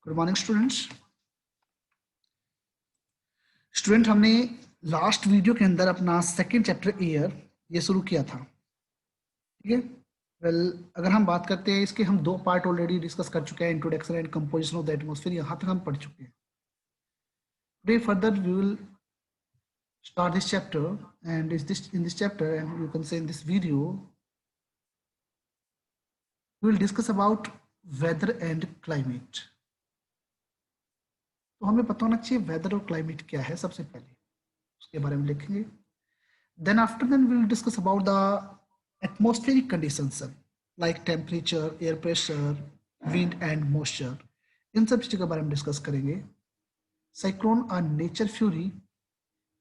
Good morning student हमने last video के अंदर अपना सेकंड चैप्टर एयर ये शुरू किया था। ठीक है, वेल अगर हम बात करते हैं इसके, हम दो पार्ट ऑलरेडी डिस्कस कर चुके हैं, introduction and composition of the atmosphere, यहाँ तक हम पढ़ चुके हैं। Today further we will start this chapter, and in this chapter, and you can say in this video, we will discuss about weather and climate. तो हमें पता होना चाहिए वेदर और क्लाइमेट क्या है, सबसे पहले उसके बारे में लिखेंगे। Then after then we will discuss about the atmospheric conditions like temperature, air pressure, wind and moisture, इन सब चीज़ों के बारे में डिस्कस करेंगे। साइक्लोन और नेचर फ्यूरी,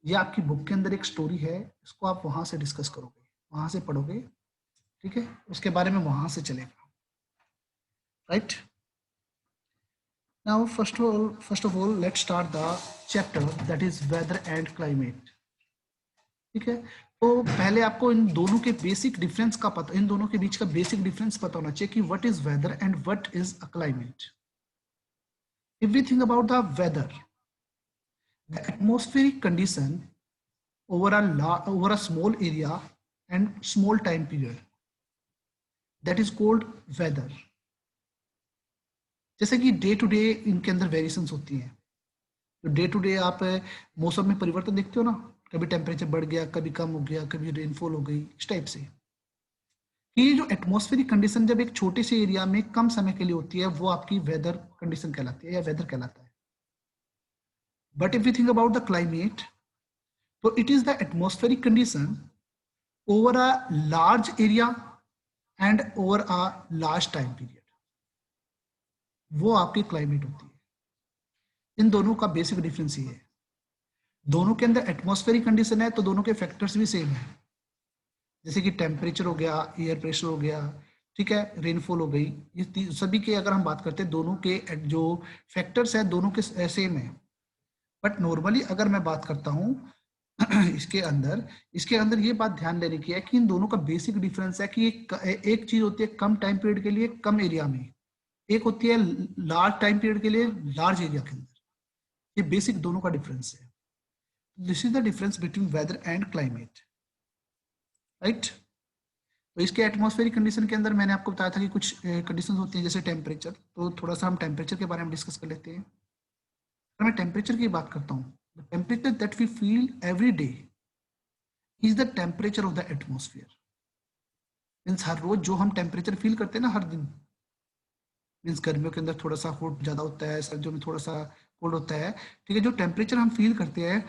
ये आपकी बुक के अंदर एक स्टोरी है, इसको आप वहां से डिस्कस करोगे, वहां से पढ़ोगे। ठीक है, उसके बारे में वहां से चलेगा। Right, now first of all let's start the chapter that is weather and climate. ठीक है, तो पहले आपको इन दोनों के बेसिक डिफरेंस का पता, इन दोनों के बीच का बेसिक डिफरेंस पता होना चाहिए कि what is weather and what is a climate. If we think about the weather, the atmospheric condition over a small area and small time period, that is called weather. जैसे कि day to day इनके अंदर variations होती हैं। तो day to day आप मौसम में परिवर्तन देखते हो ना, कभी टेम्परेचर बढ़ गया, कभी कम हो गया, कभी रेनफॉल हो गई, इस टाइप से। ये जो एटमॉस्फेरिक कंडीशन जब एक छोटे से एरिया में कम समय के लिए होती है, वो आपकी वेदर कंडीशन कहलाती है या वेदर कहलाता है। But if you think about the climate, so it is the atmospheric condition over a large area and over a large time period, वो आपकी क्लाइमेट होती है। इन दोनों का बेसिक डिफरेंस ये है। दोनों के अंदर एटमॉस्फेरिक कंडीशन है तो दोनों के फैक्टर्स भी सेम है, जैसे कि टेम्परेचर हो गया, एयर प्रेशर हो गया, ठीक है, रेनफॉल हो गई, ये सभी के अगर हम बात करते हैं, दोनों के जो फैक्टर्स है दोनों के सेम है। बट नॉर्मली अगर मैं बात करता हूँ इसके अंदर ये बात ध्यान देने की है कि इन दोनों का बेसिक डिफरेंस है कि एक चीज होती है कम टाइम पीरियड के लिए कम एरिया में, एक होती है लार्ज टाइम पीरियड के लिए लार्ज एरिया के अंदर। ये बेसिक दोनों का डिफरेंस है। This is the difference between weather and climate. Right, तो इसके एटमॉस्फेरिक कंडीशन के अंदर मैंने आपको बताया था कि कुछ कंडीशन होती हैं, जैसे टेम्परेचर। तो थोड़ा सा हम टेम्परेचर के बारे में डिस्कस कर लेते हैं। अगर मैं टेम्परेचर की बात करता हूँ, the temperature that we feel every day is the temperature of the atmosphere. Means हर रोज जो हम टेम्परेचर फील करते हैं ना, हर दिन, मीन्स गर्मियों के अंदर थोड़ा सा हॉट ज्यादा होता है, सर्दियों में थोड़ा सा कोल्ड होता है। ठीक है, जो टेम्परेचर हम फील करते हैं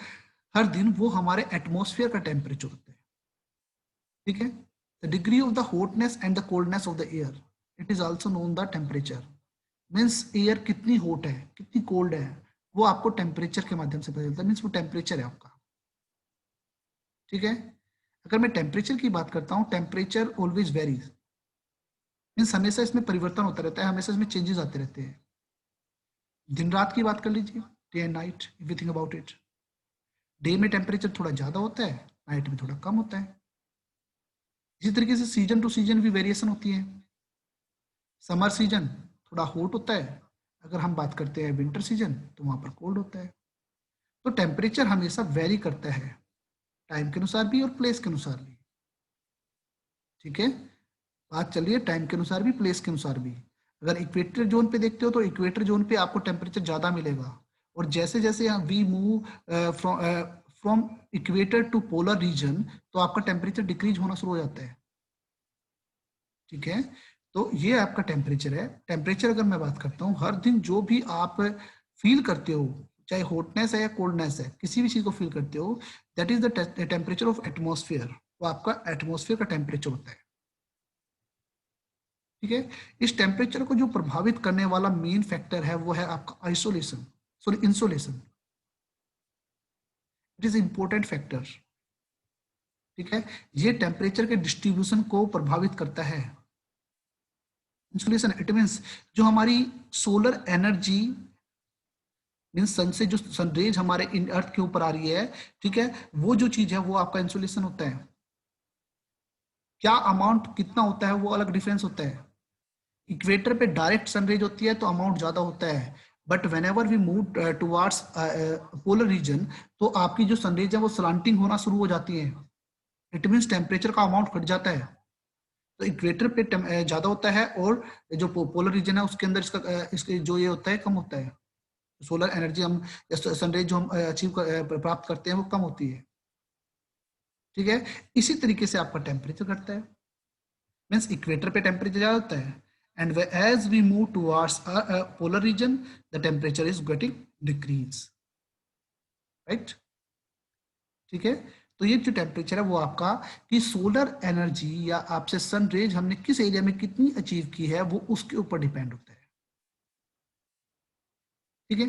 हर दिन, वो हमारे एटमॉस्फेयर का टेम्परेचर होता है। ठीक है, the degree of the hotness and the coldness of the air, it is also known the temperature. Means air कितनी हॉट है, कितनी कोल्ड है, वो आपको टेम्परेचर के माध्यम से पता चलता है। मीन्स वो टेम्परेचर है आपका। ठीक है, अगर मैं टेम्परेचर की बात करता हूँ, टेम्परेचर ऑलवेज वेरीज, मीन्स हमेशा इसमें परिवर्तन होता रहता है, हमेशा इसमें चेंजेस आते रहते हैं। दिन रात की बात कर लीजिए, day and night, if you think about it, day में टेम्परेचर थोड़ा ज्यादा होता है, नाइट में थोड़ा कम होता है। इसी तरीके से सीजन टू सीजन भी वेरिएशन होती है। समर सीजन थोड़ा हॉट होता है, अगर हम बात करते हैं विंटर सीजन तो वहां पर कोल्ड होता है। तो टेम्परेचर हमेशा वेरी करता है, टाइम के अनुसार भी और प्लेस के अनुसार भी। ठीक है, बात चल रही है टाइम के अनुसार भी, प्लेस के अनुसार भी। अगर इक्वेटर जोन पे देखते हो तो इक्वेटर जोन पे आपको टेम्परेचर ज्यादा मिलेगा, और जैसे जैसे we move from equator to polar region, तो आपका टेम्परेचर डिक्रीज होना शुरू हो जाता है। ठीक है, तो ये आपका टेम्परेचर है। टेम्परेचर अगर मैं बात करता हूँ, हर दिन जो भी आप फील करते हो, चाहे हॉटनेस है या कोल्डनेस है, किसी भी चीज को फील करते हो, that is the temperature of atmosphere. वो आपका एटमॉस्फेयर का टेम्परेचर होता है। ठीक है, इस टेम्परेचर को जो प्रभावित करने वाला मेन फैक्टर है वो है आपका isolation, sorry insolation. It is important factor. ठीक है, ये टेम्परेचर के डिस्ट्रीब्यूशन को प्रभावित करता है। इंसुलेशन इट मीन्स जो हमारी सोलर एनर्जी, मीन्स सन से जो सनरेज हमारे इन अर्थ के ऊपर आ रही है, ठीक है, वो जो चीज है वो आपका इंसुलेशन होता है। क्या अमाउंट कितना होता है वो अलग डिफरेंस होता है। इक्वेटर पे डायरेक्ट सनरेज होती है तो अमाउंट ज्यादा होता है, but whenever we move towards polar region, तो आपकी जो सनरेज है वो स्लांटिंग होना शुरू हो जाती है। इट मीन्स टेम्परेचर का अमाउंट घट जाता है। तो इक्वेटर पे ज्यादा होता है, और जो पोलर रीजन है उसके अंदर इसके जो ये होता है कम होता है। सोलर एनर्जी हम सनरेज जो हम अचीव प्राप्त करते हैं वो कम होती है। ठीक है, इसी तरीके से आपका टेम्परेचर घटता है। मीन्स इक्वेटर पे टेम्परेचर ज्यादा होता है, and as we move towards polar region the temperature is getting decrease. Right, ठीक है। तो ये जो टेम्परेचर है वो आपका कि सोलर एनर्जी या आपसे सन रेज हमने किस एरिया में कितनी अचीव की है वो उसके ऊपर डिपेंड होता है। ठीक है,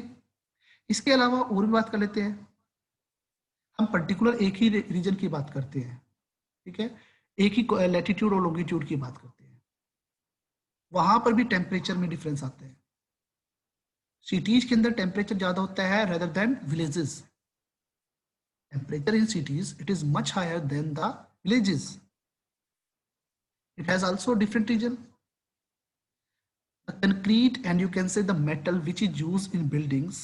इसके अलावा और भी बात कर लेते हैं। हम पर्टिकुलर एक ही रीजन की बात करते हैं। ठीक है, एक ही लैटिट्यूड और लॉन्गिट्यूड की बात करते हैं, वहां पर भी टेम्परेचर में डिफरेंस आते हैं। सिटीज के अंदर टेम्परेचर ज्यादा होता है rather than villages. Temperature in cities it is much higher than the villages. It has also different region. The concrete and you can say the metal which is used in buildings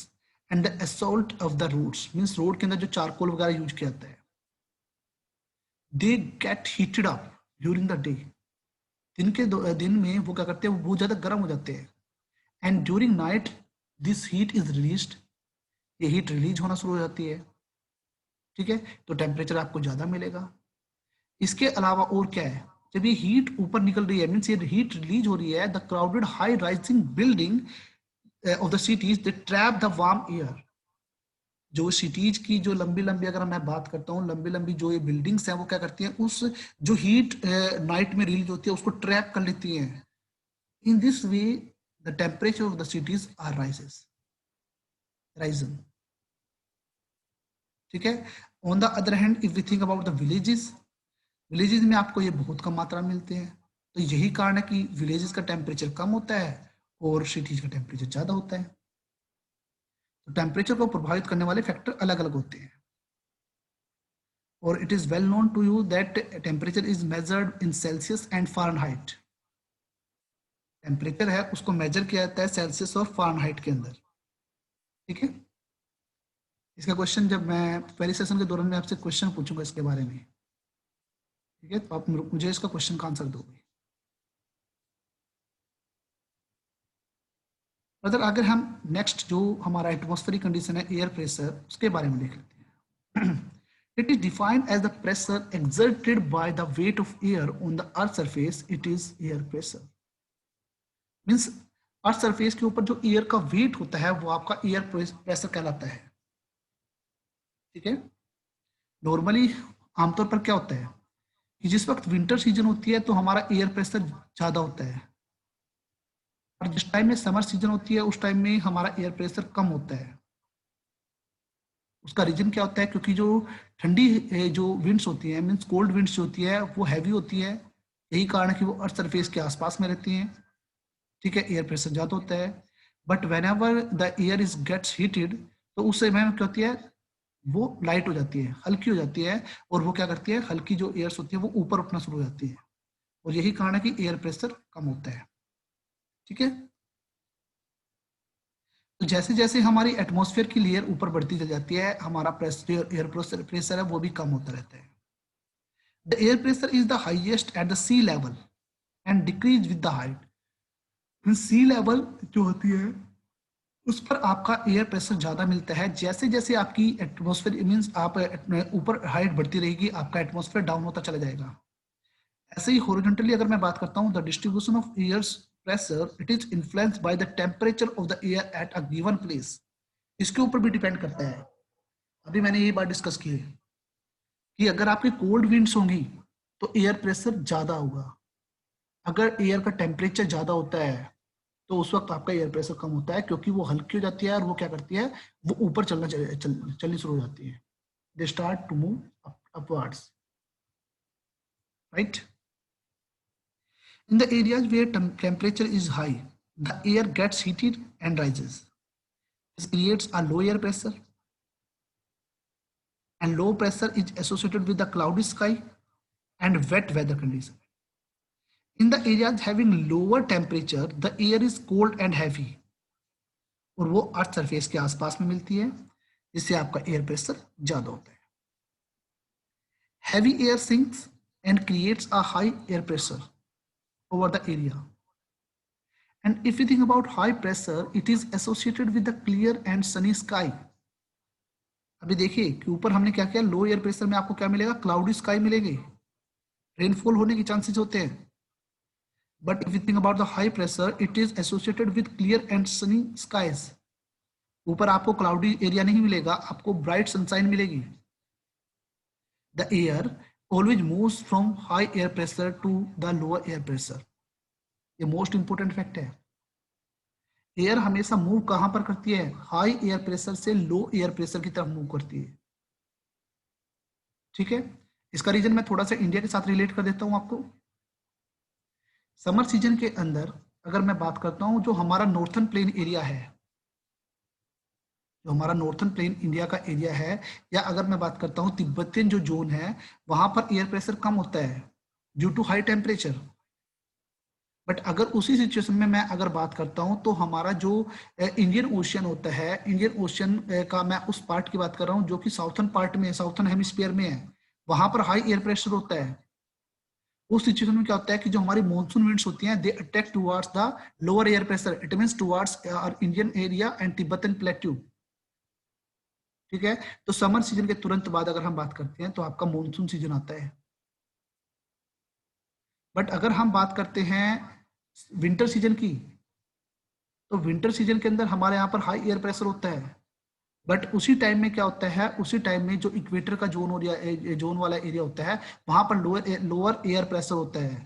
and the assault of the roads means road के अंदर जो charcoal वगैरह use किया जाता है, they get heated up during the day। दिन में वो क्या करते हैं, वो बहुत ज्यादा गर्म हो जाते हैं, and during night this heat is released, ये हीट रिलीज होना शुरू हो जाती है। ठीक है, तो टेम्परेचर आपको ज्यादा मिलेगा। इसके अलावा और क्या है, जब ये हीट ऊपर निकल रही है मीन्स ये हीट रिलीज हो रही है, the crowded high rising building of the cities they trap the warm air. जो सिटीज की जो लंबी लंबी अगर मैं बात करता हूँ, लंबी लंबी जो ये बिल्डिंग्स हैं वो क्या करती हैं, उस जो हीट नाइट में रिलीज होती है उसको ट्रैप कर लेती हैं। In this way the temperature of the cities are risen. ठीक है, on the other hand if we think about the villages, villages में आपको ये बहुत कम मात्रा में मिलते हैं। तो यही कारण है कि विलेजेस का टेम्परेचर कम होता है और सिटीज का टेम्परेचर ज्यादा होता है। तो टेम्परेचर को प्रभावित करने वाले फैक्टर अलग अलग होते हैं, और it is well known to you that temperature is measured in Celsius and Fahrenheit. Temperature है उसको मेजर किया जाता है सेल्सियस और फ़ारेनहाइट के अंदर। ठीक है, इसका क्वेश्चन जब मैं पहले सेशन के दौरान में आपसे क्वेश्चन पूछूंगा इसके बारे में, ठीक है, तो आप मुझे इसका क्वेश्चन का आंसर दोगे। अगर हम नेक्स्ट जो हमारा एटमॉस्फेरिक कंडीशन है एयर प्रेशर उसके बारे में देख लेते हैं। It is defined as the pressure exerted by the weight of air on the earth surface, it is air pressure. Means earth surface के ऊपर जो एयर का वेट होता है वो आपका एयर प्रेशर कहलाता है। ठीक है, नॉर्मली आमतौर पर क्या होता है कि जिस वक्त विंटर सीजन होती है तो हमारा एयर प्रेशर ज्यादा होता है, और जिस टाइम में समर सीजन होती है उस टाइम में हमारा एयर प्रेशर कम होता है। उसका रीजन क्या होता है, क्योंकि जो ठंडी जो विंड्स होती है मीन्स कोल्ड विंड्स जो होती है वो हैवी होती है, यही कारण है कि वो अर्थ सरफेस के आसपास में रहती हैं। ठीक है, एयर प्रेशर ज्यादा होता है। But whenever the air is gets heated, तो उस समय में क्या होती है, वो लाइट हो जाती है, हल्की हो जाती है, और वो क्या करती है, हल्की जो एयर्स होती है वो ऊपर उठना शुरू हो जाती है, और यही कारण है कि एयर प्रेशर कम होता है। ठीक है, तो जैसे जैसे हमारी एटमॉस्फेयर की लेयर ऊपर बढ़ती चली जाती है, हमारा प्रेशर एयर प्रेशर है वो भी कम होता रहता है। The air pressure is the highest at the sea level and decrease with the height. Sea level जो होती है उस पर आपका एयर प्रेशर ज्यादा मिलता है, जैसे जैसे आपकी एटमॉस्फेयर मीन्स आप ऊपर हाइट बढ़ती रहेगी आपका एटमॉस्फेयर डाउन होता चला जाएगा। ऐसे ही हॉरिजॉन्टली अगर मैं बात करता हूं, the distribution of airs pressure it is influenced by the temperature of the air at a given place. इसके ऊपर भी डिपेंड करता है। अभी मैंने ये बात डिस्कस की है कि अगर आपकी कोल्ड विंड्स होंगी तो एयर प्रेशर ज्यादा होगा, अगर एयर का टेम्परेचर ज्यादा होता है तो उस वक्त आपका एयर प्रेशर कम होता है, क्योंकि वो हल्की हो जाती है और वो क्या करती है, वो ऊपर चलनी शुरू हो जाती है। They start to move upwards. Right, in the areas where temperature is high the air gets heated and rises. This creates a low air pressure, and low pressure is associated with the cloudy sky and wet weather condition. In the areas having lower temperature the air is cold and heavy, और वो अर्थ surface के आसपास में मिलती है, जिससे आपका air pressure ज्यादा होता है। Heavy air sinks and creates a high air pressure over the area. And if you think about high pressure, it is associated with the clear and sunny sky. अभी देखिए कि ऊपर हमने क्या किया, लो एयर प्रेशर में आपको क्या मिलेगा, क्लाउडी स्काई मिलेंगे, रेनफॉल होने के चांसेस होते हैं। But if you think about the high pressure, it is associated with clear and sunny skies. ऊपर आपको क्लाउडी एरिया नहीं मिलेगा, आपको ब्राइट सनशाइन मिलेगी। The air always moves from high air pressure to the lower air pressure. ये most important fact है। एयर हमेशा मूव कहां पर करती है, हाई एयर प्रेशर से लो एयर प्रेशर की तरफ मूव करती है। ठीक है, इसका रीजन मैं थोड़ा सा इंडिया के साथ रिलेट कर देता हूं आपको। समर सीजन के अंदर अगर मैं बात करता हूं, जो हमारा नॉर्थन प्लेन एरिया है, जो हमारा नॉर्थन प्लेन इंडिया का एरिया है, या अगर मैं बात करता हूं तिब्बतियन जो जोन है, वहां पर एयर प्रेशर कम होता है due to high temperature. But अगर उसी सिचुएशन में मैं अगर बात करता हूं, तो हमारा जो इंडियन ओशियन होता है, इंडियन ओशियन का मैं उस पार्ट की बात कर रहा हूं जो कि साउथर्न पार्ट में, साउथर्न हेमिस्फीयर में है, वहां पर हाई एयर प्रेशर होता है। उस सिचुएशन में क्या होता है कि जो हमारी मॉनसून विंड्स होती हैं, they attack towards the lower air pressure, it means towards our Indian area and Tibetan plateau. ठीक है, तो समर सीजन के तुरंत बाद अगर हम बात करते हैं तो आपका मॉनसून सीजन आता है। बट अगर हम बात करते हैं विंटर सीजन की, तो विंटर सीजन के अंदर हमारे यहाँ पर हाई एयर प्रेशर होता है। बट उसी टाइम में क्या होता है, उसी टाइम में जो इक्वेटर का जोन वाला एरिया होता है, वहां पर लोअर एयर प्रेशर होता है।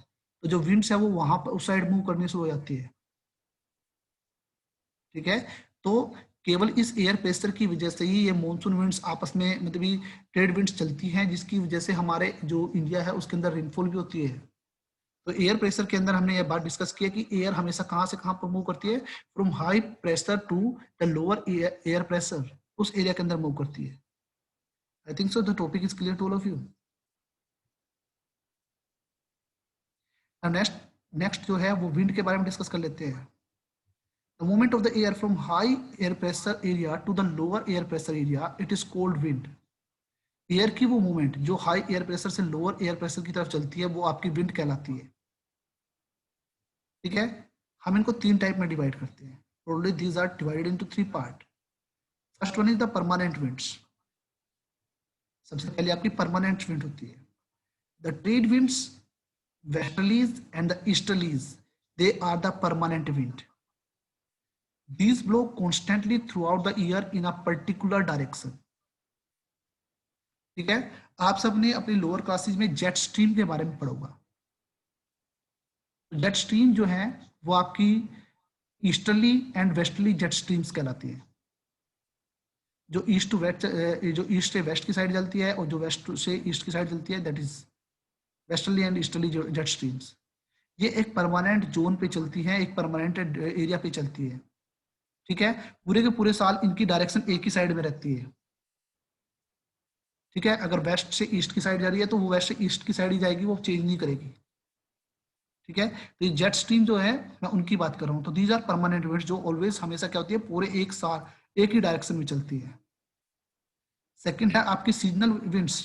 तो जो विंड्स है वो वहां पर उस साइड मूव करनी शुरू हो जाती है। ठीक है, तो केवल इस एयर प्रेशर की वजह से ही ये मॉनसून विंड्स आपस में, मतलब ट्रेड विंड्स चलती हैं, जिसकी वजह से हमारे जो इंडिया है उसके अंदर रेनफॉल भी होती है। तो एयर प्रेशर के अंदर हमने ये बात डिस्कस किया कि एयर हमेशा कहां से कहां पर मूव करती है, from high pressure to the lower air pressure, उस एरिया के अंदर मूव करती है। I think so the topic is clear to all of you. Next next जो है वो विंड के बारे में डिस्कस कर लेते हैं। The movement of the air from high air pressure area to the lower air pressure area, it is called wind. Air की वो मूवमेंट जो हाई एयर प्रेशर से लोअर एयर प्रेशर की तरफ चलती है, वो आपकी विंड कहलाती है। ठीक है, हम इनको तीन टाइप में डिवाइड करते हैं। Broadly, these are divided into three part. First one is the permanent winds. सबसे पहले आपकी परमानेंट विंड होती है। The trade winds, westerlies and the easterlies, they are the permanent wind. These blow constantly throughout the year in a particular direction. ठीक है, आप सबने अपनी लोअर क्लासेज में जेट स्ट्रीम के बारे में पढ़ा होगा। जेट स्ट्रीम जो है वो आपकी easterly and westerly jet streams कहलाती है। जो ईस्ट टू वेस्ट, जो ईस्ट से वेस्ट की साइड चलती है और जो वेस्ट से ईस्ट की साइड चलती है, that is westerly and easterly jet streams. ये एक परमानेंट जोन पे चलती है, एक परमानेंट एरिया पे चलती है। ठीक है, पूरे के पूरे साल इनकी डायरेक्शन एक ही साइड में रहती है। ठीक है, अगर वेस्ट से ईस्ट की साइड जा रही है तो वो वेस्ट से ईस्ट की साइड ही जाएगी, वो चेंज नहीं करेगी। ठीक है, तो ये जेट स्ट्रीम जो है मैं उनकी बात कर रहा हूँ। तो दीज आर परमानेंट विंड्स, जो ऑलवेज हमेशा क्या होती है, पूरे एक साल एक ही डायरेक्शन में चलती है। सेकंड है आपकी seasonal winds.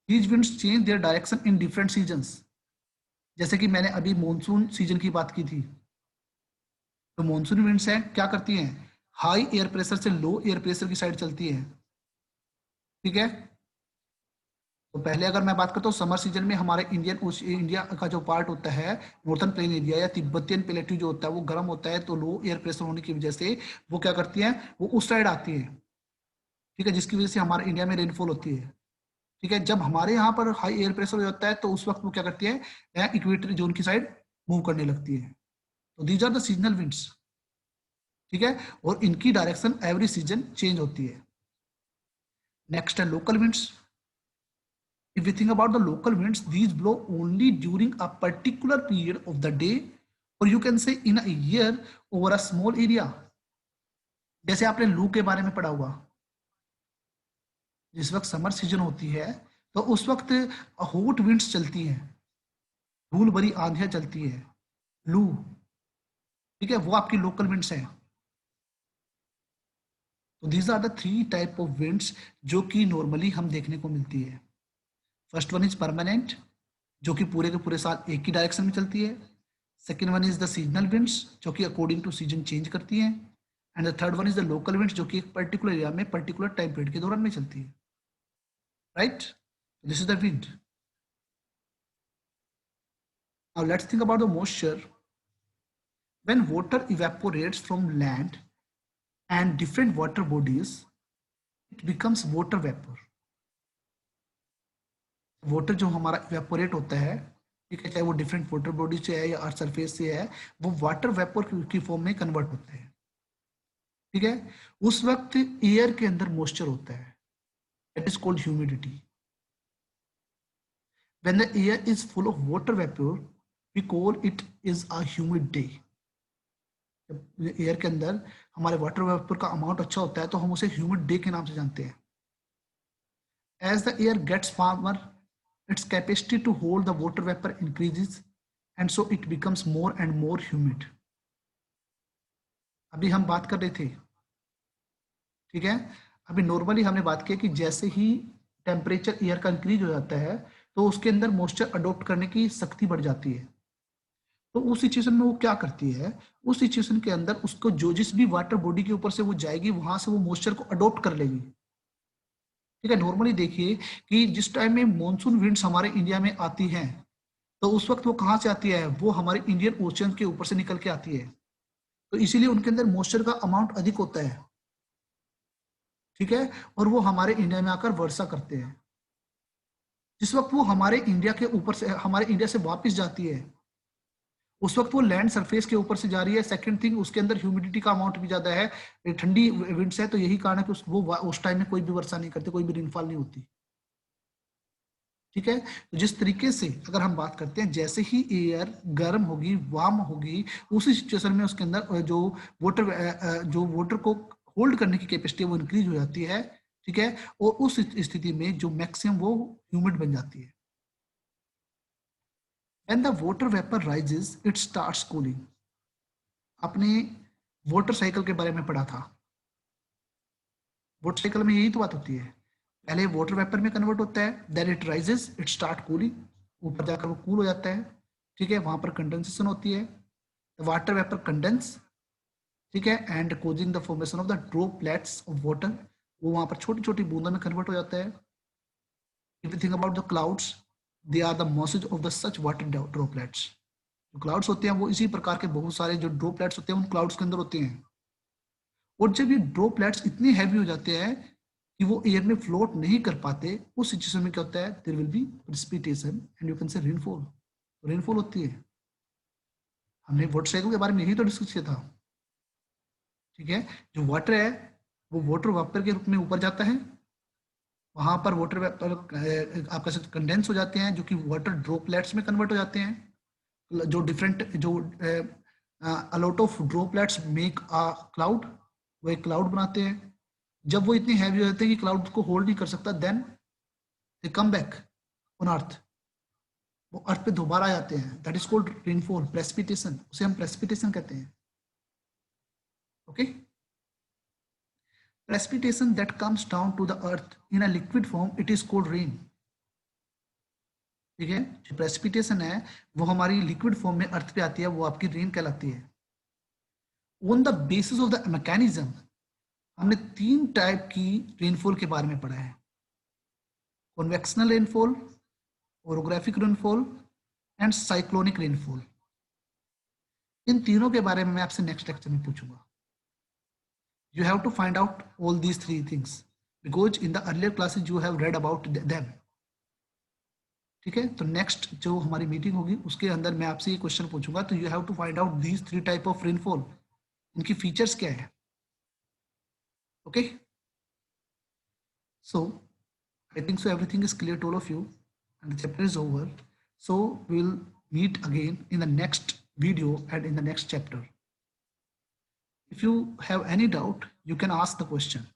These winds change their direction in different seasons. जैसे कि मैंने अभी मॉनसून सीजन की बात की थी, तो मॉनसून विंड्स हैं क्या करती हैं, हाई एयर प्रेशर से लो एयर प्रेशर की साइड चलती है। ठीक है, तो पहले अगर मैं बात करता हूँ समर सीजन में, हमारे इंडिया का जो पार्ट होता है, नॉर्थन प्लेन एरिया या तिब्बतियन प्लेट्यू जो होता है, वो गर्म होता है, तो लो एयर प्रेशर होने की वजह से वो क्या करती है, वो उस साइड आती है। ठीक है, जिसकी वजह से हमारे इंडिया में रेनफॉल होती है। ठीक है, जब हमारे यहाँ पर हाई एयर प्रेशर हो जाता है, तो उस वक्त वो क्या करती है, इक्वेटरी जोन की साइड मूव करने लगती है। तो these are the seasonal winds. ठीक है, और इनकी डायरेक्शन एवरी सीजन चेंज होती है। नेक्स्ट है local winds. If we think about the local winds, these blow only during a particular period of the day, or you can say in a year over a small area. जैसे आपने लू के बारे में पढ़ा हुआ, जिस वक्त समर सीजन होती है तो उस वक्त हॉट विंड्स चलती हैं, धूल भरी आंधियां चलती है, लू। ठीक है, वो आपकी लोकल विंड्स हैं। तो these are the 3 type of winds जो कि नॉर्मली हम देखने को मिलती है। फर्स्ट वन इज परमानेंट, जो कि पूरे के पूरे साल एक ही डायरेक्शन में चलती है। Second one is the seasonal winds, जो कि अकॉर्डिंग टू सीजन चेंज करती हैं। And the third one is the local winds, जो कि एक पर्टिकुलर एरिया में पर्टिकुलर टाइम पीरियड के दौरान में चलती है। Right, this is the wind. Now let's think about the moisture. When water evaporates from land and different water bodies, it becomes water vapor. Water जो हमारा इवेपोरेट होता है, ठीक है, चाहे वो डिफरेंट वाटर बॉडी से है या अर्थ सरफेस से है, वो वाटर वेपर की फॉर्म में कन्वर्ट होते हैं। ठीक है, उस वक्त एयर के अंदर मॉइस्चर होता है, that is called humidity. When the air is full of water vapour, we call it is a humid day. Air के अंदर हमारे वाटर वेपर का अमाउंट अच्छा होता है तो हम उसे ह्यूमिड डे के नाम से जानते हैं। As the air gets warmer, its capacity to hold the water vapor increases and so it becomes more and more humid. अभी हम बात कर रहे थे, ठीक है, अभी नॉर्मली हमने बात की कि जैसे ही टेम्परेचर एयर का इंक्रीज हो जाता है तो उसके अंदर मॉइस्चर अडॉप्ट करने की शक्ति बढ़ जाती है। तो उस सिचुएशन में वो क्या करती है, उस सिचुएशन के अंदर उसको जो जिस भी वाटर बॉडी के ऊपर से वो जाएगी वहां से वो मॉइस्चर को अडॉप्ट कर लेगी। ठीक है, नॉर्मली देखिए कि जिस टाइम में मॉनसून विंड्स हमारे इंडिया में आती हैं तो उस वक्त वो कहाँ से आती है, वो हमारे इंडियन ओशन के ऊपर से निकल के आती है, तो इसीलिए उनके अंदर मॉइस्चर का अमाउंट अधिक होता है। ठीक है, और वो हमारे इंडिया में आकर वर्षा करते हैं। जिस वक्त वो हमारे इंडिया के ऊपर से, हमारे इंडिया से वापस जाती है, उस वक्त वो लैंड सरफेस के ऊपर से जा रही है। सेकंड थिंग, उसके अंदर ह्यूमिडिटी का अमाउंट भी ज्यादा है, ठंडी विंड्स है, तो यही कारण है कि वो उस टाइम में कोई भी वर्षा नहीं करते, कोई भी रेनफॉल नहीं होती। ठीक है, तो जिस तरीके से अगर हम बात करते हैं, जैसे ही एयर गर्म होगी, वार्म होगी, उसी सिचुएशन में उसके अंदर जो वाटर को होल्ड करने की कैपेसिटी वो इंक्रीज हो जाती है। ठीक है, और उस स्थिति में जो मैक्सिमम वो ह्यूमिड बन जाती है। When the water vapor rises, it starts cooling. आपने वाटर साइकिल के बारे में पढ़ा था। वाटर साइकिल में यही तो बात होती है, पहले वाटर वेपर में कन्वर्ट होता है, then it rises, it start cooling, ऊपर जाकर वो कूल हो जाता है। ठीक है, वहां पर कंडेंसेशन होती है, वाटर वेपर कंडेंस, ठीक है, and causing the formation of the droplets of water, वो वहां पर छोटी छोटी बूंदों में कन्वर्ट हो जाता है। If you think about the clouds, they are the masses of the such water droplets. जो क्लाउड्स होते हैं वो इसी प्रकार के बहुत सारे जो ड्रॉपलेट्स होते हैं उन क्लाउड्स के अंदर होते हैं। और जब ये ड्रॉपलेट्स इतने हैवी हो जाते हैं कि वो एयर में फ्लोट नहीं कर पाते, उस सिचुएशन में क्या होता है, there will be precipitation and you can say rainfall. Rainfall होती है। हमने वाटर साइकिल के बारे में यही तो डिस्कस किया था। ठीक है, जो वाटर है वो वाटर वेपर के रूप में ऊपर जाता है, वहां पर वाटर वेपर आपका साथ कंडेंस हो जाते हैं, जो कि वाटर ड्रॉपलेट्स में कन्वर्ट हो जाते हैं। जो डिफरेंट जो a lot of droplets make a cloud, वो एक क्लाउड बनाते हैं। जब वो इतने हैवी हो जाते हैं कि क्लाउड को होल्ड नहीं कर सकता, then they come back on earth, वो अर्थ पे दोबारा आ जाते हैं। That is called rainfall, precipitation, उसे हम प्रेसिपिटेशन कहते हैं। Okay, precipitation that comes down to the earth in a liquid form, it is called rain. ठीक है, जो प्रेसिपिटेशन है वो हमारी लिक्विड फॉर्म में अर्थ पे आती है, वो आपकी रेन कहलाती है। On the basis of the mechanism, हमने 3 टाइप की रेनफॉल के बारे में पढ़ा है, convectional rainfall, orographic rainfall and cyclonic rainfall. इन तीनों के बारे में मैं आपसे नेक्स्ट लेक्चर में पूछूंगा। You have to find out all these 3 things because in the earlier classes you have read about them. ठीक है, तो नेक्स्ट जो हमारी मीटिंग होगी उसके अंदर मैं आपसे ये क्वेश्चन पूछूंगा, तो you have to find out these 3 type of rainfall, इनकी फीचर्स क्या है। Okay, so I think so everything is clear to all of you and the chapter is over. So we will meet again in the next video and in the next chapter. If you have any doubt, you can ask the question.